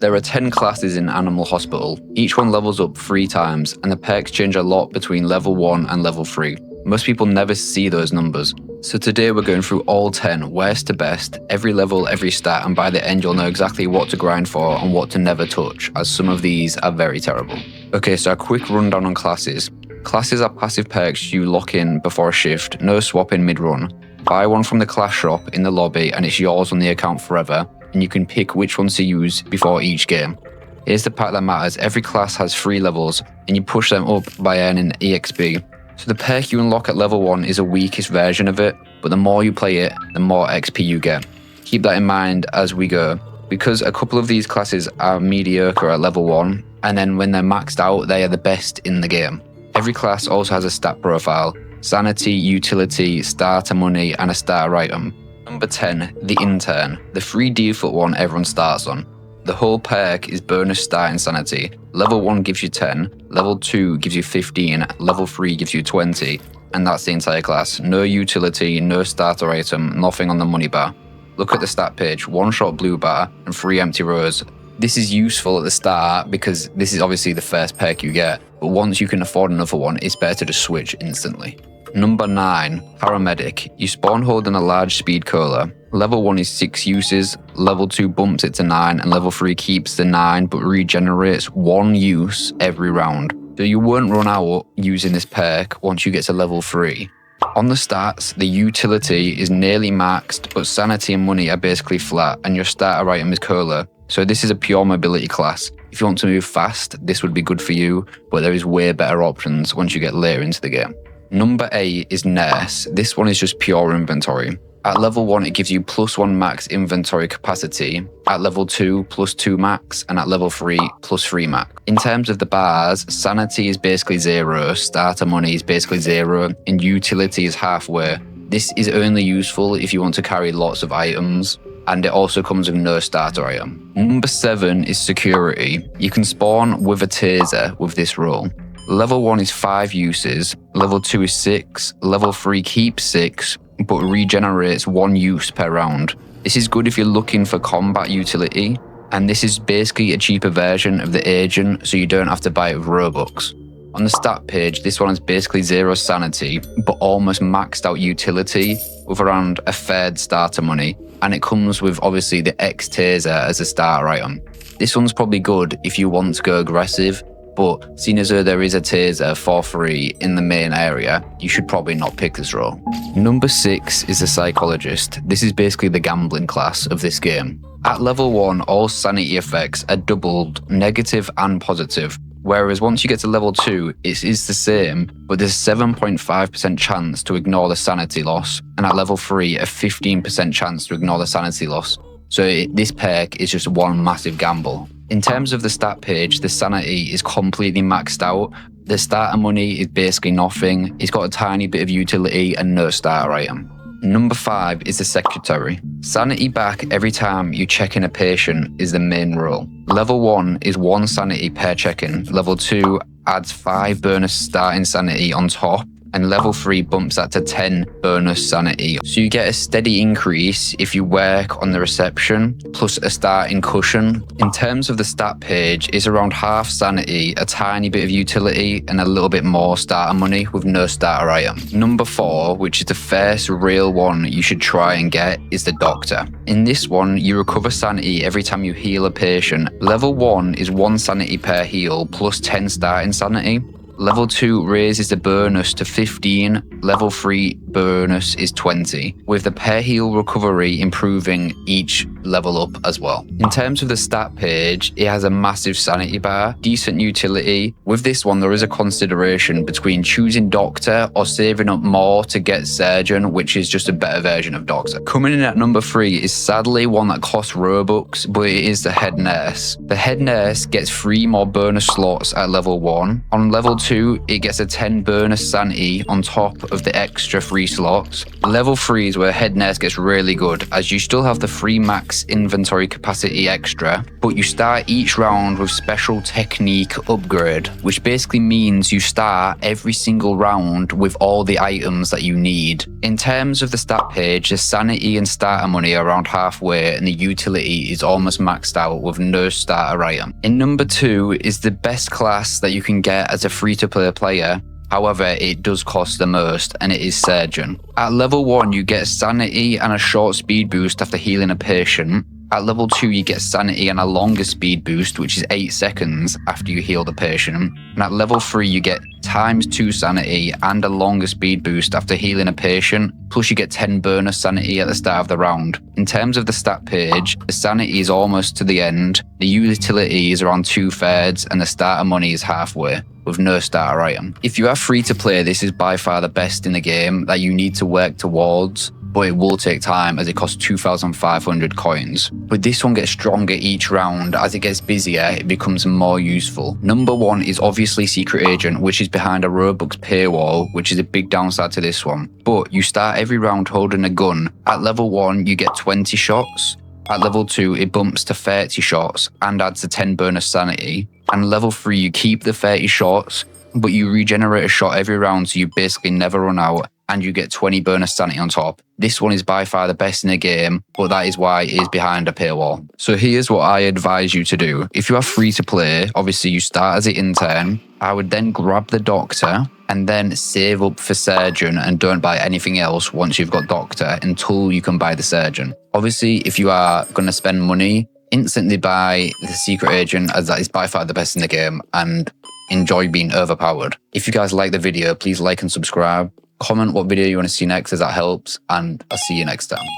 There are 10 classes in Animal Hospital. Each one levels up 3 times, and the perks change a lot between level 1 and level 3. Most people never see those numbers. So today we're going through all 10, worst to best, every level, every stat, and by the end you'll know exactly what to grind for and what to never touch, as some of these are very terrible. Okay, so a quick rundown on classes. Classes are passive perks you lock in before a shift, no swapping mid-run. Buy one from the class shop in the lobby and it's yours on the account forever, and you can pick which ones to use before each game. Here's the part that matters: every class has 3 levels, and you push them up by earning EXP. So the perk you unlock at level 1 is a weakest version of it, but the more you play it, the more XP you get. Keep that in mind as we go, because a couple of these classes are mediocre at level 1, and then when they're maxed out, they are the best in the game. Every class also has a stat profile: sanity, utility, starter money, and a starter item. Number 10, the intern, the free default one everyone starts on. The whole perk is bonus starting sanity. Level 1 gives you 10, level 2 gives you 15, level 3 gives you 20, and that's the entire class. No utility, no starter item, nothing on the money bar. Look at the stat page: 1-shot blue bar and 3 empty rows. This is useful at the start because this is obviously the first perk you get, but once you can afford another one, it's better to switch instantly. Number 9, Paramedic. You spawn holding a large speed cola. Level 1 is 6 uses, level 2 bumps it to 9, and level 3 keeps the 9 but regenerates 1 use every round. So you won't run out using this perk once you get to level 3. On the stats, the utility is nearly maxed, but sanity and money are basically flat, and your starter item is cola. So this is a pure mobility class. If you want to move fast, this would be good for you, but there is way better options once you get later into the game. Number 8 is Nurse. This one is just pure inventory. At level 1, it gives you +1 max inventory capacity. At level 2, +2 max, and at level 3, +3 max. In terms of the bars, sanity is basically 0, starter money is basically 0, and utility is halfway. This is only useful if you want to carry lots of items, and it also comes with no starter item. Number 7 is Security. You can spawn with a taser with this role. Level 1 is 5 uses, level 2 is 6, level 3 keeps 6, but regenerates 1 use per round. This is good if you're looking for combat utility, and this is basically a cheaper version of the agent, so you don't have to buy it with Robux. On the stat page, this one has basically 0 sanity, but almost maxed out utility with around a third starter money, and it comes with obviously the X taser as a starter item. This one's probably good if you want to go aggressive, but seeing as though there is a taser for free in the main area, you should probably not pick this role. Number 6 is the Psychologist. This is basically the gambling class of this game. At level 1, all sanity effects are doubled, negative and positive, whereas once you get to level 2, it is the same, but there's a 7.5% chance to ignore the sanity loss, and at level 3, a 15% chance to ignore the sanity loss. So this perk is just one massive gamble. In terms of the stat page, the sanity is completely maxed out. The starter money is basically nothing. It's got a tiny bit of utility and no starter item. Number 5 is the Secretary. Sanity back every time you check in a patient is the main role. Level 1 is 1 sanity per check-in. Level 2 adds 5 bonus starting sanity on top, and level 3 bumps that to 10 bonus sanity. So you get a steady increase if you work on the reception, plus a starting cushion. In terms of the stat page, it's around half sanity, a tiny bit of utility, and a little bit more starter money with no starter item. Number 4, which is the first real one you should try and get, is the Doctor. In this one, you recover sanity every time you heal a patient. Level 1 is 1 sanity per heal, plus 10 starting sanity. Level 2 raises the bonus to 15, level 3 bonus is 20, with the per heal recovery improving each level up as well. In terms of the stat page, it has a massive sanity bar, decent utility. With this one, there is a consideration between choosing Doctor or saving up more to get Surgeon, which is just a better version of Doctor. Coming in at number 3 is sadly one that costs Robux, but it is the Head Nurse. The Head Nurse gets 3 more bonus slots at level 1. On level 2, it gets a 10 bonus sanity on top of the extra 3 slots. Level 3 is where Head Nurse gets really good, as you still have the 3 max max inventory capacity extra, but you start each round with special technique upgrade, which basically means you start every single round with all the items that you need. In terms of the stat page, the sanity and starter money are around halfway, and the utility is almost maxed out with no starter item. In number 2 is the best class that you can get as a free-to-play player. However, it does cost the most, and it is Surgeon. At level 1, you get sanity and a short speed boost after healing a patient. At level 2, you get sanity and a longer speed boost, which is 8 seconds after you heal the patient. And at level 3, you get ×2 sanity and a longer speed boost after healing a patient, plus you get 10 bonus sanity at the start of the round. In terms of the stat page, the sanity is almost to the end, the utility is around 2/3, and the starter money is halfway, with no starter item. If you are free to play, this is by far the best in the game that you need to work towards, but it will take time as it costs 2,500 coins. But this one gets stronger each round. As it gets busier, it becomes more useful. Number 1 is obviously Secret Agent, which is behind a Roblox paywall, which is a big downside to this one. But you start every round holding a gun. At level 1, you get 20 shots. At level 2, it bumps to 30 shots and adds a 10 bonus sanity. And level 3, you keep the 30 shots, but you regenerate a shot every round, so you basically never run out, and you get 20 bonus sanity on top. This one is by far the best in the game, but that is why it is behind a paywall. So here's what I advise you to do. If you are free to play, obviously you start as an intern. I would then grab the doctor and then save up for surgeon and don't buy anything else once you've got doctor until you can buy the surgeon. Obviously, if you are going to spend money, instantly buy the Secret Agent, as that is by far the best in the game, and enjoy being overpowered. If you guys like the video, please like and subscribe. Comment what video you want to see next, as that helps, and I'll see you next time.